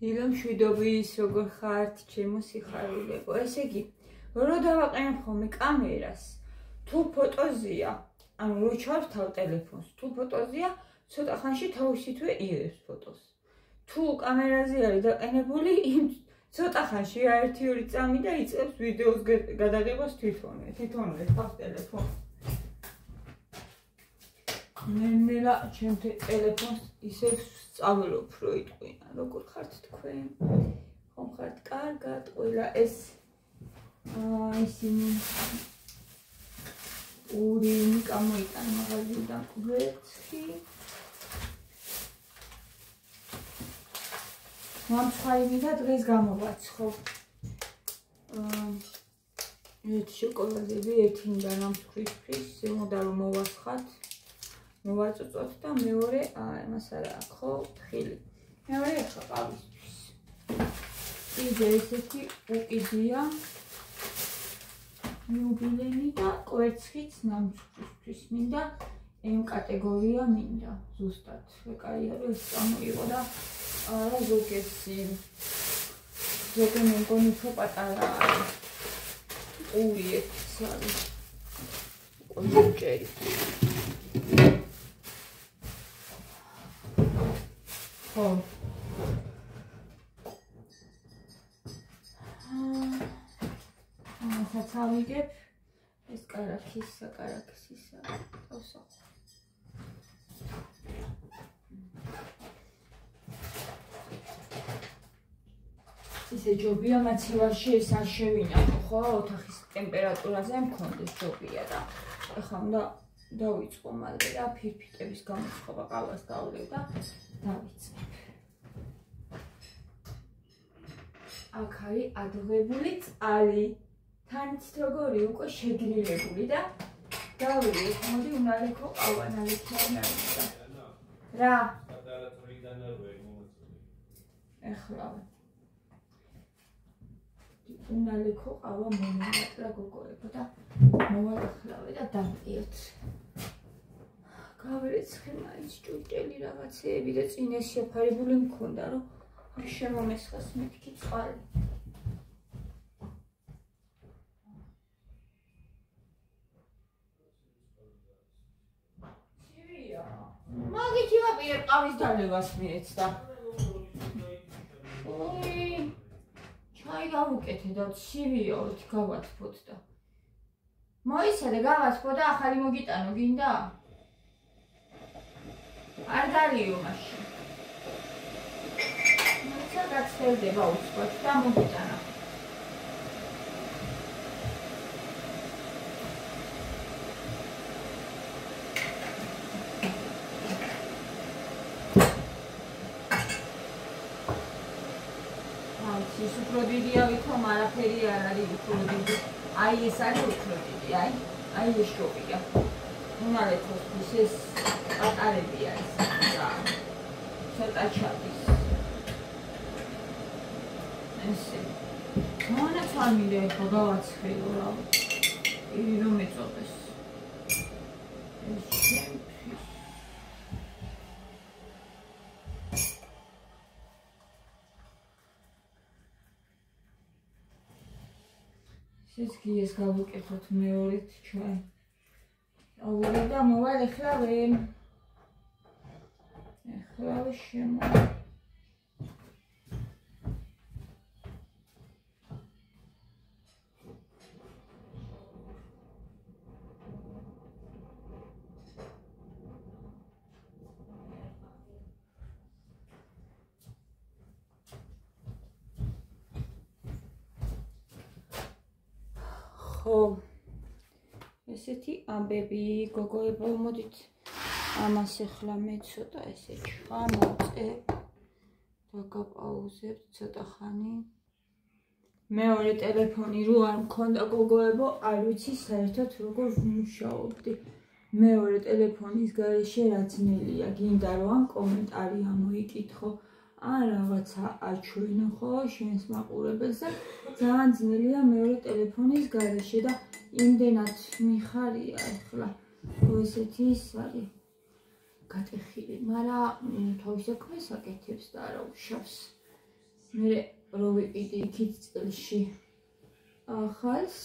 დილო მშვიდობის, როგორ ხართ, ჩემო სიხარულებო. ესე იგი, რო დავაყენებ ხოლმე კამერას, თუ ფოტოზია, ანუ რო ჩავთავ ტელეფონს, თუ ფოტოზია, ცოტა ხანში თავისითვე იღებს ფოტოს. თუ კამერაზე არის დაყენებული, ცოტა ხანში 1-2 წამი და იწყებს ვიდეოს გადაღებას თვითონვე თავს ტელეფონს. მე ჩემ ტელეფონს ისე სწავლობ, რო იტყვინა, როგორ ხართ თქვენ? ხომ ხართ კარგად? ყველა ეს ისინი ორი გამოიტან მაღაზიიდან კვერცხი. მომცხაიმი და დღეს გამოვაცხობ. ერთი შოკოლადები, ერთი მინდა ნამსხვრისთვის, ზემოდან რომ მოვასხათ. მოვაწუწოთ და მეორე, იმას არა აქვს ხო, თხილი. მეორე ახლა ყავისთვის. კიდე ესეთი უკიდია. მიუბილენი და კვერცხიც ნამსხვრისთვის მინდა. M კატეგორია მინდა, ზუსტად. ეკაია რომ ეს წამოიღო და არა ზოგესი. ზოგი მე მგონი უფრო პატარა არის. ორი ერთიც არის. კონჯერი. ხო. საცავიგებ ეს კარაქისა. დავსახო. ისე ჯობია მაცივარში ეს არ შევინახო, ხო? ოთახის ტემპერატურაზე მქონდეს ჯობია და ეხლა უნდა დავიწყო მალე და ფირფიტების გამოცხობა ყავას დავლევ და დავიწყებ. აქ არის ადღებული წყალი. თანიც როგორი უკვე შეგრილებული და დავიწყე, მოდი უნალექო ყავა, ნალექი არ არის. რა? ეხლა უნალექო ყავა მომატლა გოგოებო და მოვალახლავე და დავყიოთ. გავერეცხე მაინც ჭურჭელი რაღაცეები და წინ ეს შეფარებული მქონდა, რომ არ შემომესხეს მეთქი წყალი. ცივია. მაგით ივაპირებ ყავის დალევას მიეცდა. ჩაი გავუკეთე და ცივია, ოთი გავათბოთ და მოიცადე გავათბო და ახალი მოგიტანო, გინდა? არ დალიო მაშინ. მოიცა გაცელდება უცბად და მოგიტანა. ის უფრო დიდია ვითომ არაფერი არ არის უფრო დიდი. აი ეს არის უფრო დიდი, აი ეს შობია. უნალექოსთვის ეს პატარები არის და ცოტა ჩადის. ესე. მონაც არ მინდა ეხლა გავაცხელო რა. იგი რომ ეწოდეს. ეს ჩემთვის. ეს გიეს გავუკეთოთ მეორეთ ჩაი. ავიღე და მოვალ ეხლავე. ეხლავე შემო. ხო. ესეთი ამბები გოგოებო, მოდით ამას ახლა მე ცოტა ესე ჩამოვწებ და გაპაუზებ ცოტა ხანი. მეორე ტელეფონი რო არ მქონდა გოგოებო, არ ვიცი საერთოდ როგორ ვმუშაობდი. მეორე ტელეფონის გარეშე რა ძნელია, გინდა რომ ამ კომენტარი ამოიკითხო, ან რაღაცა აჩვენო ხო შენს მაყურებელს და ძალიან ძნელია მეორე ტელეფონის გარეშე და იმდენად მიხარია ახლა ესეთი ის არის გატეხილი, მაგრამ თავის საქმეს აკეთებს და არა უშავს. მე რო ვიყიდი იქით წელში ახალს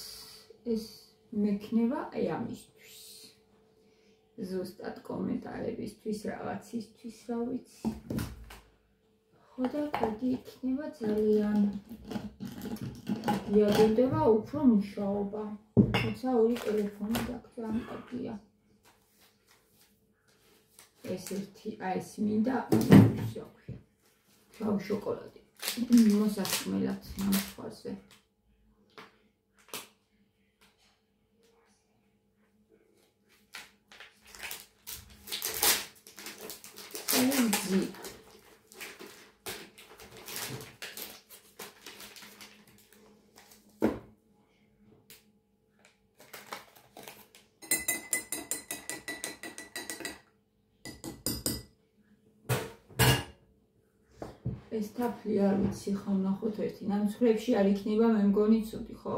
ეს მექნება აი ამისთვის ზუსტად კომენტარებისთვის რაღაცისთვის რა ვიცი ხო და კარგი იქნება ძალიან იადდება უფრო მუშაობა თუმცა ორი ტელეფონი გაქვს ძალიან კარგია ეს ერთი აი ეს მინდა შავ შოკოლადი მოსახმელად ამ სხვაზე ეს თაფლი არ ვიცი ხო ნახოთ ერთი ნამცხრებში არ იქნება მე მგონი ცუდი ხო?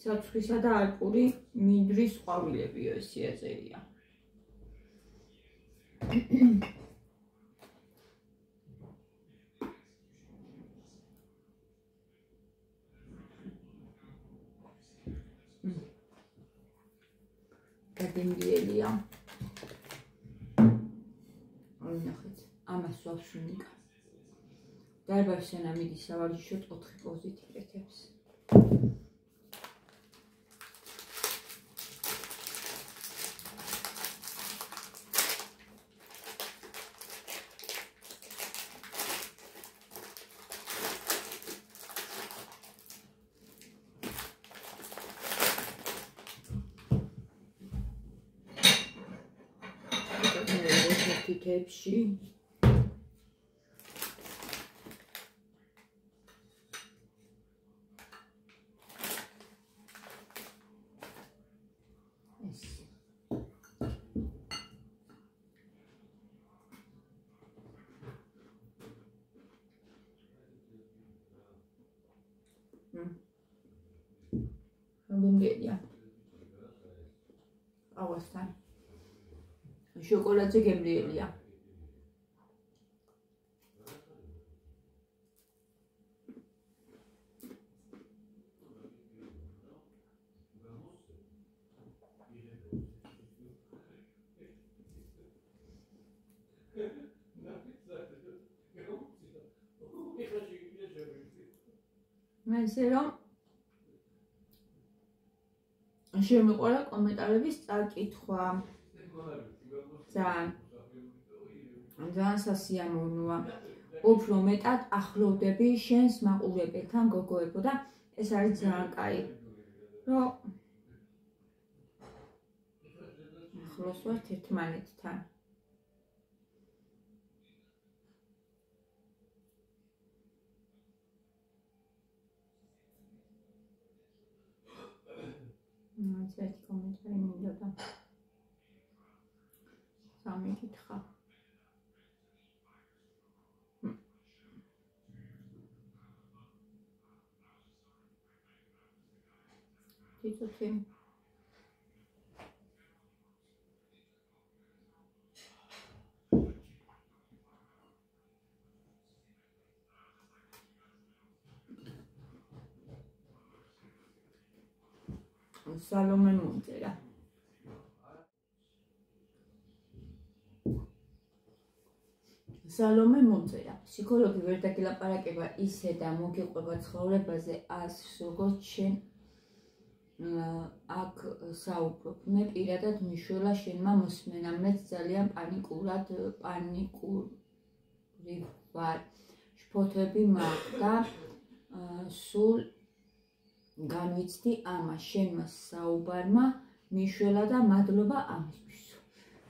საცხისა და ალპური მინდვრის ყვავილებიო ეს იაწერია. გადიმრიელია. ნახეთ, ამას ვაფშუნიკა. დარბაზშენა მიდის სავარჯიშოდ 4 პოზით იკეთებს. თითებში გემრიელია. ავასთან. შოკოლადზე გემრიელია. მე ისე რომ შემიყვარა კომენტარების წაკითხვა. ძალიან სასიამოვნოა. უფრო მეტად ახლოვდები შენს მაყურებელთან გოგოებო და ეს არის ძალიან კაი. რომ ახლოს ვართ ერთმანეთთან. ერთი კომენტარი მინდა და სამიკითხა. თითოთი სალომე მომწერა. სალომე მომწერა. ფსიქოლოგი ვერ დაგილაპარაკება ისე და მოგიყვება ცხოვრებაზე ასს როგორც შენ აქ საუბრობ. მე პირადად მიშველა შენმა მოსმენამ, მეც ძალიან პანიკური ვარ. შფოთები მაქვს და სულ განვიცდი ამას შენმა საუბარმა მიშველა და მადლობა ამისთვის.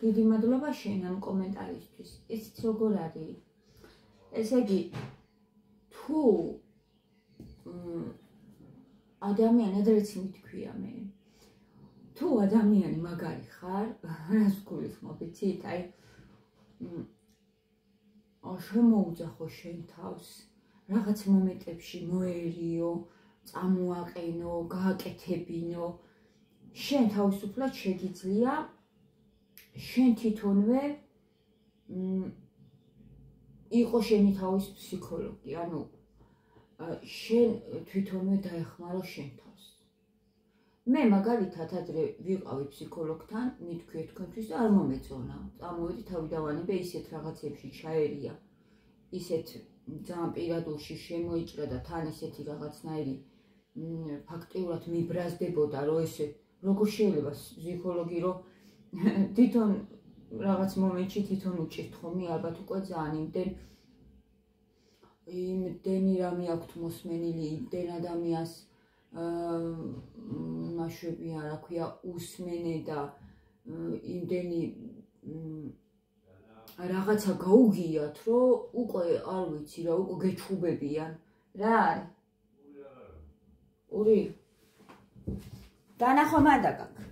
დიდი მადლობა შენ ამ კომენტარისთვის. იცით როგორ არის? ესე იგი თუ ადამიანად რეცი მითქვია მე. თუ ადამიანი მაგარი ხარ, რას გულისხმობ, იცით? აი შემოუძახო შენ თავს, რაღაც მომენტებში მოერიო, წამოაყენო, გააკეთებინო. შენ თავისუფლად შეგიძლია, შენ თვითონვე იყო შენი თავის ფსიქოლოგი, ანუ შენ თვითონვე დაეხმარო შენ თავს. მე მაგალითად ადრე ვიყავი ფსიქოლოგთან, მითქვიე თქვენთვის და არ მომეწონა. წამოვედი თავიდანვე ისეთ რაღაცებში ჩაერია, ისეთ ძალიან პირადულში შემოიჭრა და თან ისეთი რაღაცნაირი ფაქტიურად მიბრაზდებოდა, რომ ესე როგორ შეიძლება ფსიქოლოგი რომ თვითონ რაღაც მომენტში თვითონ უჭირთ ხომი, ალბათ უკვე ძალიან იმდენი რამე აქვთ მოსმენილი, იმდენ ადამიანს მაშვები რა ქვია უსმენე და იმდენი რაღაცა გაუგიათ, რომ უკვე არ ვიცი რა, უკვე გეჩხუბებიან. რა არის? ური? დანახვა მანდა გაქვს.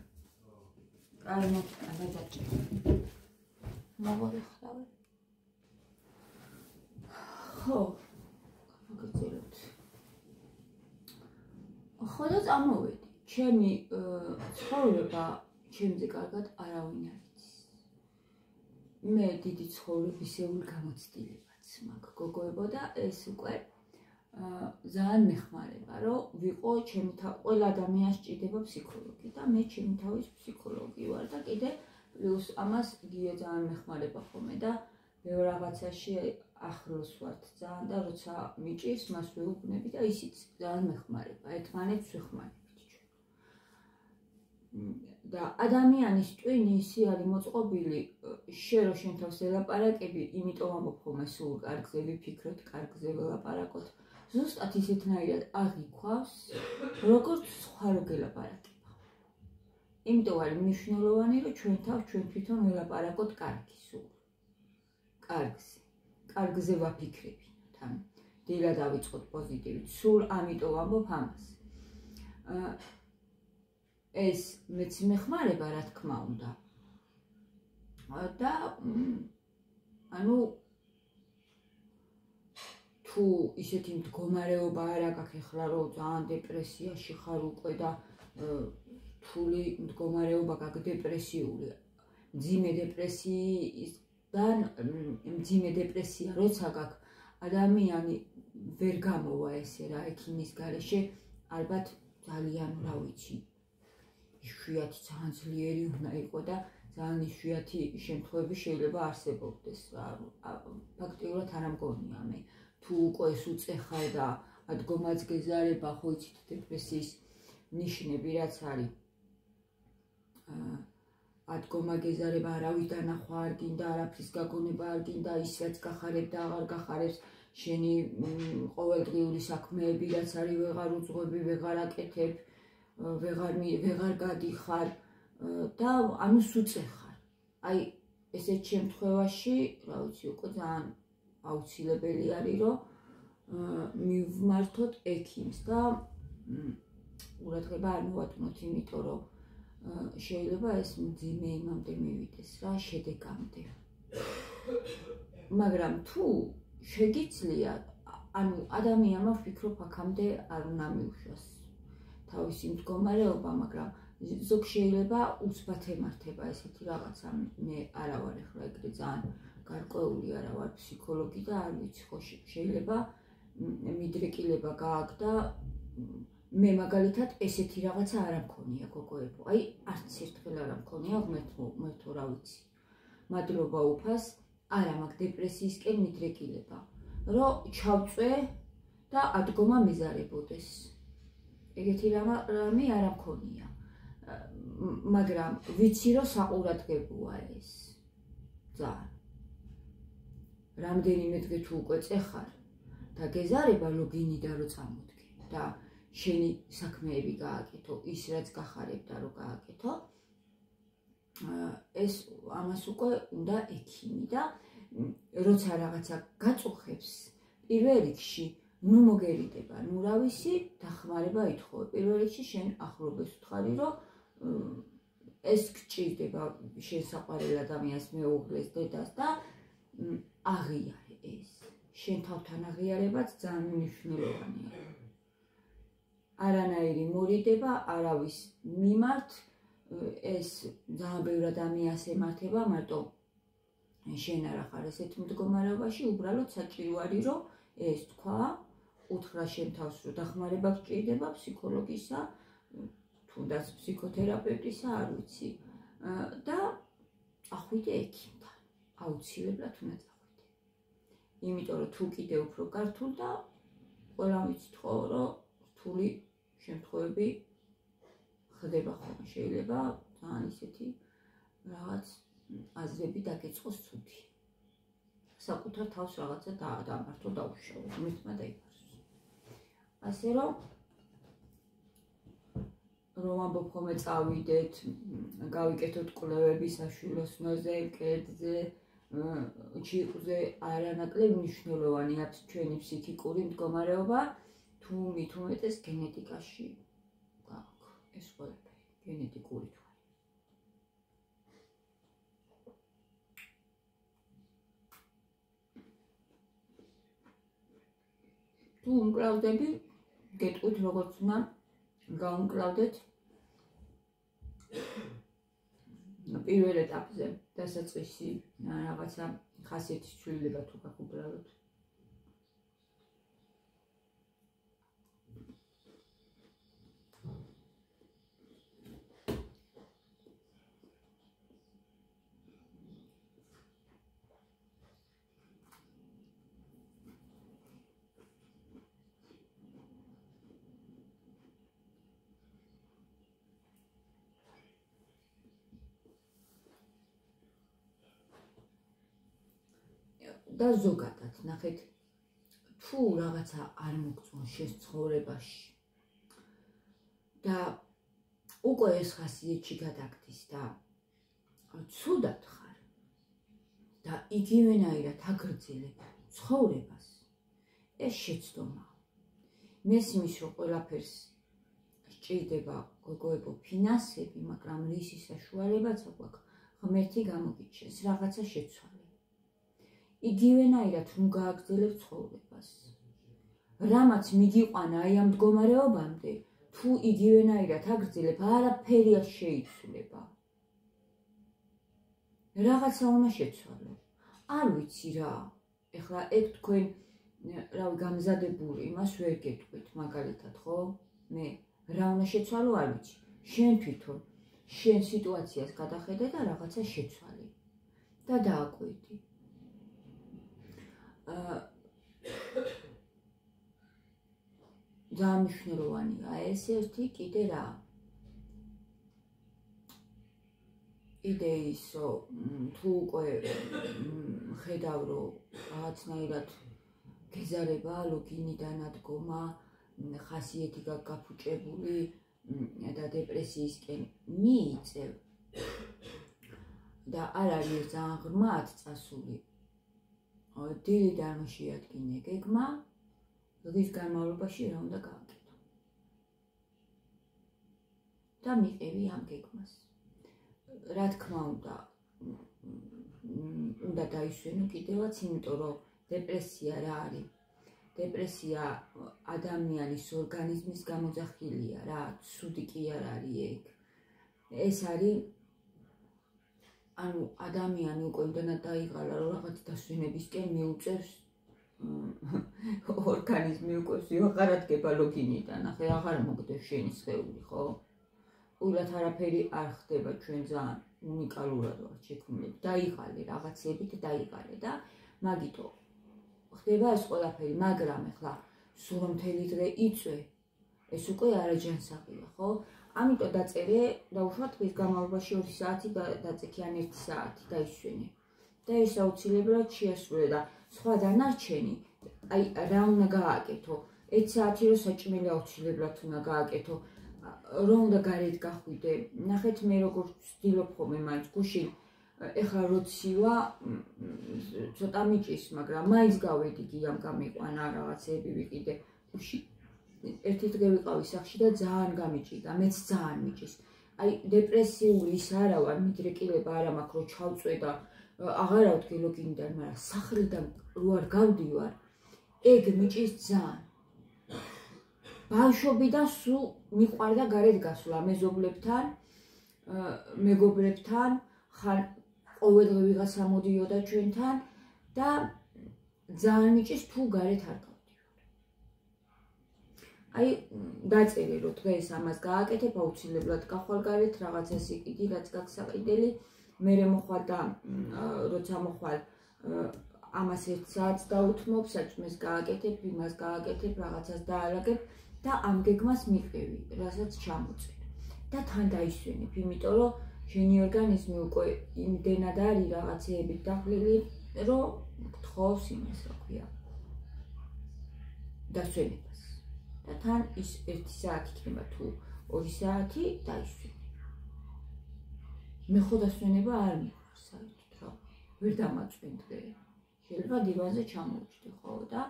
აი მაგაჭი. მოვიხლავე. ხო. გაგრძელებთ. ხო და წამოვედი. ჩემი ცხოვრება ჩემზე კარგად არავინ არ იცის. მე დიდი ცხოვრებისეული გამოცდილებაც მაქვს გოგოებო და ეს უკვე ძალიან მეხმარება, რომ ვიყო ჩემი ყველა ადამიანს ჭირდება ფსიქოლოგი და მე ჩემი თავის ფსიქოლოგი ვარ და კიდე პლუს ამას გია ძალიან მეხმარება ხოლმე და ბევრ რაღაცაში ახლოს ვართ ძალიან და როცა მიჭირს მას ვეუბნები და ისიც ძალიან მეხმარება, ერთმანეთს ვეხმარებით ჩვენ. და ადამიანის ტვინი ისი არის მოწყობილი, შენ რო შენ თავს ელაპარაკები, იმიტომ ამბობ ხოლმე სულ კარგზე ვიფიქროთ, კარგზე ველაპარაკოთ. ზუსტად ისეთნაირად აღიქვავს, როგორც სხვა რო გელაპარაკება. იმიტომ არის მნიშვნელოვანი, რომ ჩვენ თავს ჩვენ თვითონ ველაპარაკოთ კარგი სულ. კარგზე ვაფიქრებინოთ, ან დილა დავიწყოთ პოზიტივით. სულ ამიტომ ამბობ ამას. ეს მეც მეხმარება, რა თქმა უნდა. და ანუ თუ ისეთი მდგომარეობა არა გაქვს ახლა, რომ ძალიან დეპრესიაში ხარ უკვე და რთული მდგომარეობა გაქვს დეპრესიული. მძიმე დეპრესია როცა გაქვს, ადამიანი ვერ გამოვა ესე რა ექიმის გარეშე, ალბათ ძალიან რა ვიცი, იშვიათი ძალიან ძლიერი უნდა იყო და ძალიან იშვიათი შემთხვევები შეიძლება არსებობდეს. ფაქტიურად არ ამგონია მე. თუ უკვე ეს უწეხარ და ადგომაც გეზარება, ხო იცით დეპრესიის ნიშნები რაც არის. ადგომა გეზარება, არავის დანახვა არ გინდა, არაფრის გაგონება არ გინდა, ის რაც გახარებ და აღარ გახარებს, შენი ყოველდღიური საქმეები რაც არის ვეღარ უძღვები, ვეღარ აკეთებ, ვეღარ გადიხარ და ანუ უწეხარ. აი ესეთ შემთხვევაში, რა ვიცი, უკვე ძალიან აუცილებელი არის, რომ მივმართოთ ექიმს და ყურადღება არ მოვატანოთ, იმიტომ რომ შეიძლება ეს მძიმე იმამდე მივიდეს რა, შედეგამდე. მაგრამ თუ შეგიძლია, ანუ ადამიანმა ვფიქრობ აქამდე არ უნდა მიუშვას თავისი მდგომარეობა, მაგრამ ზოგ შეიძლება უცბად ემართება ესეთი რაღაცა. მე არა ვარ ახლა ეგრე ძალიან გარკვეული არა ვარ ფსიქოლოგი და არ ვიცი, ხო შეიძლება მიდრეკილება გააქვს და მე მაგალითად ესეთი რაღაცა არ მქონია გოგოებო. აი არც ერთხელ არ მქონია, ღმერთო რა ვიცი. მადლობა უფას, არა მაქვს დეპრესიისკენ მიდრეკილება, რომ ჩავწვე და ადგომა მეზარებოდეს. ეგეთი რამე არ მქონია. მაგრამ ვიცი, რომ საყურადღებოა ეს. ძალიან. რამდენიმე დღე თუ უკვე წეხარ და გეზარება ლოგინიდან რო წამოდგე და შენი საქმეები გააკეთო, ის რაც გახარებ და რო გააკეთო, ეს ამას უკვე უნდა ექიმი და როცა რაღაცა გაწუხებს, პირველ რიგში ნუ მოგერიდება, ნუ რა ვიცი, დახმარება ითხოვე. პირველ რიგში შენ ახლობელს ვთხარი, რომ ეს გჭირდება შენ საყვარელ ადამიანს, მეუღლეს, დედას და აღიარე ეს. შენ თავთან აღიარებაც ძალიან მნიშვნელოვანია. არანაირი მორიდება არავის მიმართ, ეს ძალიან ბევრ ადამიანს ემართება, მარტო შენ არ ახარ ესეთ მდგომარეობაში, უბრალოდ საჭირო არის რომ ეს თქვა, უთხრა შენ თავს რომ დახმარება გჭირდება ფსიქოლოგისა, თუნდაც ფსიქოთერაპევტისა, არ ვიცი. და ახვიდე ექიმთან. აუცილებლად უნდა წახვიდე. იმიტომ რომ თუ კიდე უფრო გართულ და ყველა ვიცით ხო, რომ რთული შემთხვევები ხდება ხოლმე, შეიძლება ძალიან ისეთი რაღაც აზრები დაგეწყოს ცუდი. საკუთარ თავს რაღაცა დაამართო, დაუშავო, მithმა დაიფარსო. ასე რომ ამბობ ხოლმე წავიდეთ, გავიკეთოთ კვლევები საშვილოსნოზე, კერძზე, ჯიყვზე, არანაკლებ მნიშვნელოვანი აქვს ჩვენი ფსიქიკური მდგომარეობა, თუ მით უმეტეს გენეტიკაში გააქვს ეს ყველაფერი, გენეტიკური თუ თუ უმკლავდები, გეტყვით როგორც უნდა გაუმკლავდეთ პირველ ეტაპზე დასაწყისი რაღაცა ხასიათის ცვლილება თუ გაქვს უბრალოდ. და ზოგადად, ნახეთ, თუ რაღაცა არ მოგწონს შენ ცხოვრებაში და უკვე ეს ხასიათში გადაგდის და ცუდად ხარ და იგივენაირად აგრძელებ ცხოვრებას, ეს შეცდომაა. მესმის რომ ყველაფერს სჭირდება გოგოებო ფინანსები, მაგრამ რისი საშუალებაც აქვს, ღმერთი გამოგიჩენს რაღაცა შეცვალე. იგივენაირად რომ გააგრძელებ ცხოვრებას. რამაც მიგიყვანა აი ამ მდგომარეობამდე, თუ იგივენაირად აგრძელებ, არაფერი არ შეიცვლება. რაღაცა უნდა შეცვალო. არ ვიცი რა. ეხლა ეგ თქვენ რავი გამზადებული იმას ვერ გეტყვით მაგალითად, ხო? მე რა უნდა შეცვალო არ ვიცი. შენ თვითონ შენ სიტუაციას გადახედე და რაღაცა შეცვალე. და დააკვირდი. ძალიან მნიშვნელოვანია ეს ერთი კიდე რა. კიდე ის თუ უკვე ხედავ რომ რაღაცნაირად გეზარება ლოგინიდან ადგომა, ხასიათი გაფუჭებული და დეპრესიისკენ მიიწევ და არ არის ძალიან ღრმა 10 წასული. დილიდან შეადგინე გეგმა, რის განმავლობაში რა უნდა გააკეთო. და მიყევი ამ გეგმას. რა თქმა უნდა დაისვენო კიდევაც, იმიტომ რომ დეპრესია რა არის? დეპრესია ადამიანის ორგანიზმის გამოძახილია რა, ცუდი კი არ არის ეგ. ეს არის ანუ ადამიანი უკვე იმდანად დაიღალა, რომ რაღაც დასვენებისკენ მიუწევს ორგანიზმი უკვე ვიღარ ადგება ლოგინიდან, ახლა აღარ მოგდევს შენი სხეული, ხო? უბრალოდ არაფერი არ ხდება, ჩვენ ძალიან უნიკალურად ვართ შექმნილი. დაიღალე რაღაცებით დაიღალე და მაგითო ხდება ეს ყველაფერი, მაგრამ ახლა სულ მთელი დღე იწვე, ეს უკვე არაჯანსაღია, ხო? ამიტომ დაწერე და უშუალოდ დღის განმავლობაში 2 საათი დაწექი ან 1 საათი დაისვენე. და ეს აუცილებლად შეასრულე და სხვა დანარჩენი, აი რა უნდა გააკეთო? 1 საათი რომ საჭმელი აუცილებლად უნდა გააკეთო, რომ უნდა გარეთ გახვიდე. ნახეთ მე როგორ ვცდილობ ხოლმე მაინც გუშინ, ეხლა როცივა ცოტა მიჭის, მაგრამ მაინც გავედი გიამ გამიყვანა რაღაცები ვიყიდე. გუშინ ერთი დღე ვიყავი სახში და ძალიან გამიჭირდა, მეც ძალიან მიჭის. აი დეპრესიული ის არა ვარ, მიდრეკილება არ მაქვს რომ ჩავწვე და აღარ ავდგე ლოგინიდან, მაგრამ სახლიდან რო არ გავდივარ, ეგ მიჭის ძალიან. ბავშვობიდან სულ მიყვარდა გარეთ გასვლა მეზობლებთან, მეგობრებთან, ხან ყოველდღე ვიღაცა მოდიოდა ჩვენთან და ძალიან მიჭის თუ გარეთ არ გავდივარ. აი დაწერე რომ დღეს ამას გააკეთებ, აუცილებლად გახვალ გარეთ, რაღაცას იყიდი, რაც გაქვს საყიდელი, მერე მოხვალ და როცა მოხვალ ამას 1 საათს დაუთმობ, საჭმეს გააკეთებ, იმას გააკეთებ, რაღაცას დაალაგებ და ამ გეგმას მიყევი, რასაც ჩამოწერ. და თან დაისვენებ, იმიტომ რომ შენი ორგანიზმი უკვე იმდენად არის რაღაცეებით დაფლილი, რომ გთხოვს იმას, რა ქვია, დასვენებას. და თან ის 1 საათი იქნება თუ 2 საათი დაისვენებ. მე ხო დასვენება არ მიყვარს, საერთოდ რა. ვერ დამაწვენ დღე. შეიძლება დივანზე ჩამოვჭდე, ხო და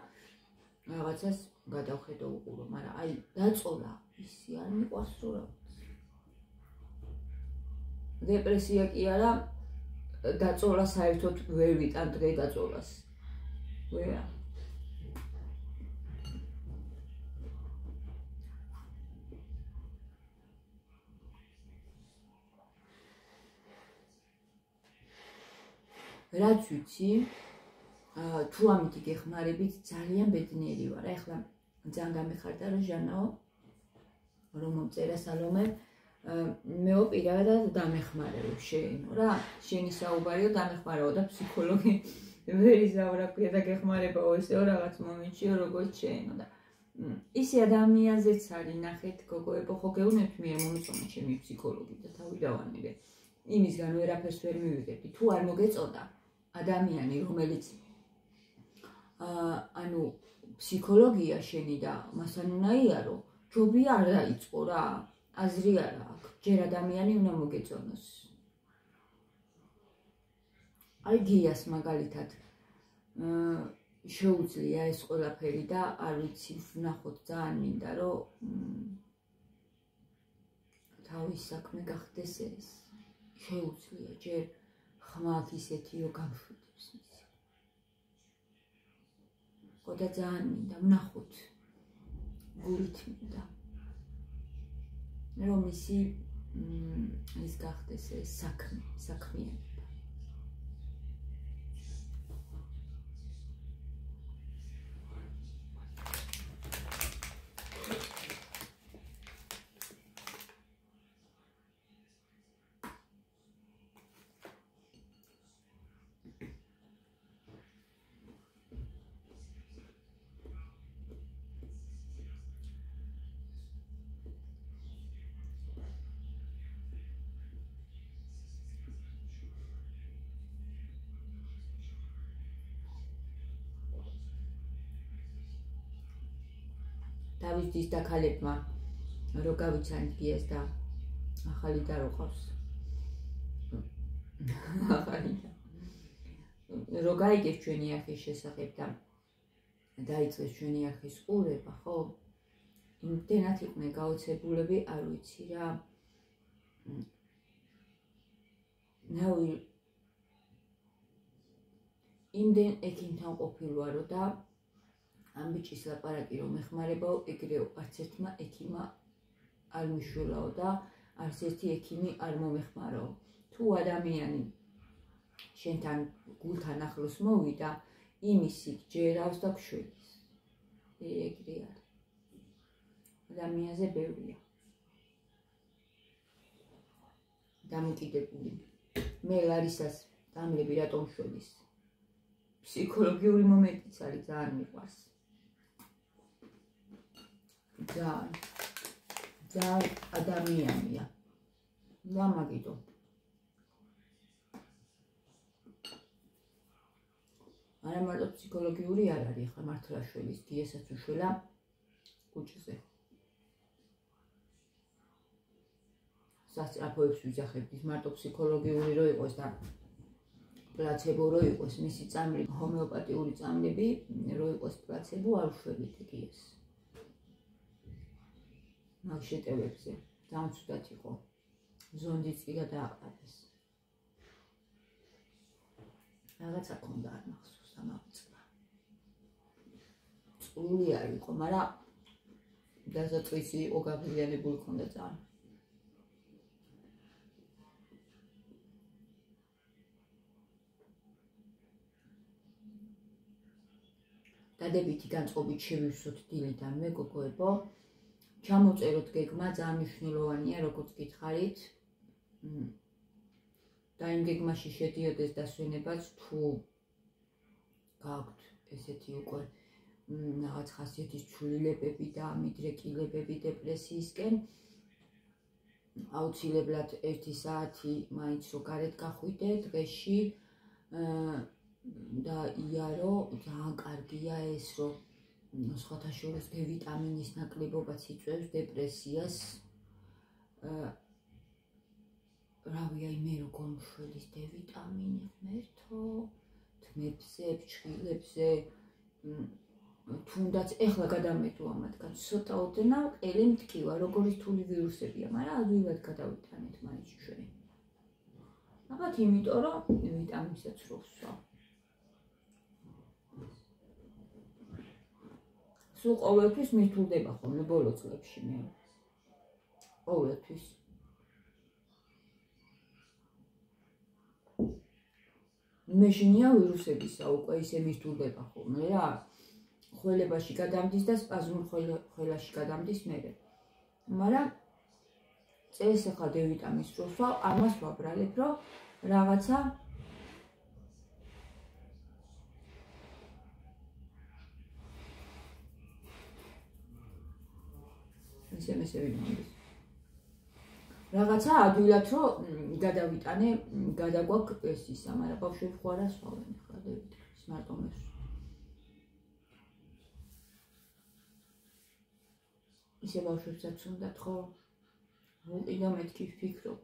რაღაცას გადავხედო უყურო, მაგრამ აი დაწოლა ისი არ მიყვარს რო რაღაც. დეპრესია კი არა, დაწოლა საერთოდ ვერ ვიტან დღე დაწოლას. ვერა. რაც ვიცი, თუ ამითი გეხმარებით ძალიან ბედნიერი ვარ. ახლა ძალიან გამეხარდა რომ ჟანაო რომ მომწერა სალომე მეო პირადად დამეხმარებ შეენო რა. შენი საუბარიო დამეხმარებო და ფსიქოლოგი ვერ იზავრა ქვია და გეხმარებაო ესეო რაღაც მომენტშიო როგორც შეენო და ისე ადამიანზეც არის ნახეთ გოგოებო ხო გეუნებთ მე მომიწონა ჩემი ფსიქოლოგი და თავი დავანებე. იმისგან ვერაფერს ვერ მივიღებდი. თუ არ მოგეწოდა ადამიანი რომელიც ანუ ფსიქოლოგია შენი და მასთან უნდა იარო, ჯობია არ დაიწყო რა. აზრი არა აქვს. ჯერ ადამიანი უნდა მოგეწონოს. აი გიას მაგალითად შეუძლია ეს ყველაფერი და არ ვიცი, ვნახოთ ძალიან მინდა რომ თავის საქმე გახდეს ეს. შეუძლია ჯერ ხმალთ ისეთიო გამშვიდებს მისი. ხო და ძალიან მინდა ვნახოთ. გულით მინდა. რომ ისი ის გახდეს ეს საქმიანობა. დავის დის და ქალებმა რო გავიცანით გიას და ახალი და რო ყავს. ახალი და რო გაიგეს ჩვენი არხის შესახებ და დაიწყეს ჩვენი არხის ყურება, ხო? იმდენად იყვნენ გაოცებულები, არ ვიცი რა. ნაუ იმდენ ექიმთან ყოფილვარო და ამ ბიჭის ლაპარაკი რომ ეხმარებაო, ეგრეო არც ერთმა ექიმა არ მიშველაო და არც ერთი ექიმი არ მომეხმარაო. თუ ადამიანი შენთან გულთან ახლოს მოვიდა, იმისი ჯერავს და გშველის. ეგრე არის. ადამიანზე ბევრია. დამოკიდებული. მე ლარისას დამლები რატომ შველის? ფსიქოლოგიური მომენტიც არის, ძალიან მიყვარს. ძალიან ადამიანია. დამაგიდო. არა მარტო ფსიქოლოგიური არ არის, ხა მართლა შველის, გიასაც უშველა კუჭზე. სასწრაფოებს ვიძახებთ, მარტო ფსიქოლოგიური რო იყოს და პლაცებო რო იყოს, მისი წამლები, ჰომეოპათიური წამლები რო იყოს პლაცებო, არ უშველით გიას. მაგ შეტევებზე ძალიან ცუდად იყო. ზონდიც კი გადააყარეს. რაღაცა ქონდა არ მახსოვს ამავწმა. წული არ იყო, მაგრამ დასაწყისი იყო გაბრძანებული ქონდა ძალიან. დადებითი განწყობით შევივსოთ დილიდანვე, გოგოებო. ჩამოწეროთ გეგმა, ძალიან მნიშვნელოვანია, როგორც გითხარით. და იმ გეგმაში შედიოდეს დასვენებაც, თუ გაქვთ ესეთი უკვე რაღაც ხასიათის ცვლილებები და მიდრეკილებები დეპრესიისკენ, აუცილებლად 1 საათი მაინც რო გარეთ გახვიდე დღეში და იარო, ძალიან კარგია ეს, რომ სხვათა შორის D ვიტამინის ნაკლებობაც იწვევს დეპრესიას. რავია, მე როგორ მშველის D ვიტამინი ღმერთო, თმებზე, ფრჩხილებზე, თუნდაც ეხლა გადამეტო ამათგან, ცოტა ოდნავ ყელი მტკივა, როგორი რთული ვირუსებია, მაგრამ ადვილად გადავიტანეთ მაინც ჩვენ. ალბათ იმიტომ, რომ ვიტამინსაც რო ვსვამ. სულ ყოველთვის მირთულდება ხოლმე ბოლო წლებში მე. ყოველთვის. მეშინია ვირუსებისა უკვე ისე მირთულდება ხოლმე რა. ხველებაში გადამდის და სპაზმურ ხველაში გადამდის მერე. მაგრამ წელს ახლა D ვიტამინს რო ვსვავ, ამას ვაბრალებ, რომ რაღაცა ისე ვიმონდეს. რაღაცა ადვილად რომ გადავიტანე, გადაგვაქვს ეს ისა, მაგრამ ბავშვები ხო არ ასვავენ ახლა D ვიტამინს, მარტო მე ვსვამ. ისე ბავშვებსაც უნდათ ხო? ვუყიდო მეთქი ვფიქრობ.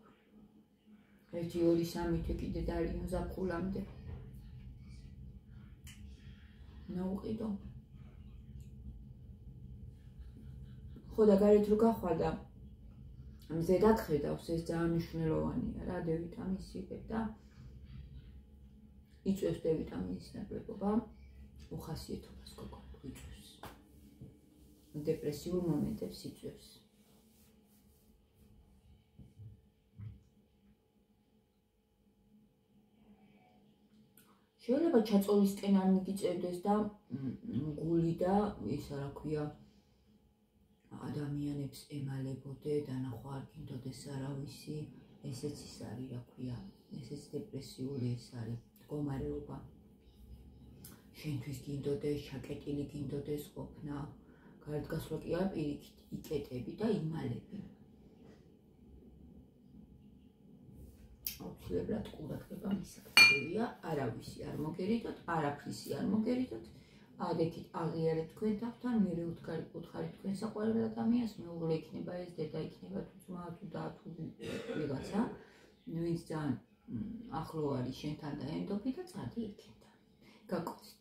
1, 2, 3 თვე კიდე დალიო ზაფხულამდე. ნაუყიდო. ხო და გარეთ რო გახვალ და მზე დაგხედავს, ეს ძალიან მნიშვნელოვანია რა, D ვიტამინს იღებ და იწვევს D ვიტამინის ნაკლებობა, უხასიათობას გოგოებო იწვევს. დეპრესიულ მომენტებს იწვევს. შეიძლება ჩაწოლისკენ არ მიგიწევდეს და გული და ისა რა ქვია ადამიანებს ემალებოდე და ნახვა არ გინდოდეს არავისი, ესეც ის არის რა ქვია, ესეც დეპრესიული ეს არის მდგომარეობა. შენთვის გინდოდეს, ჩაკეტილი გინდოდეს ყოფნა, გარეთ გასვლა კი არ პირიქით, იკეტები და იმალები. აუცილებლად ყურადღება მისაკუთრებია, არავისი არ მოგერიდოთ, არაფრისი არ მოგერიდოთ. ადექით აღიარეთ თქვენ თავთან, მერე უთხარით თქვენ საყვარელ ადამიანს, მეუღლე იქნება ეს, დედა იქნება თუ ძმა, თუ და თუ ვიღაცა, ვინც ძალიან ახლო არის შენთან და ენდობი და წადი იქიდან. გაკოცეთ.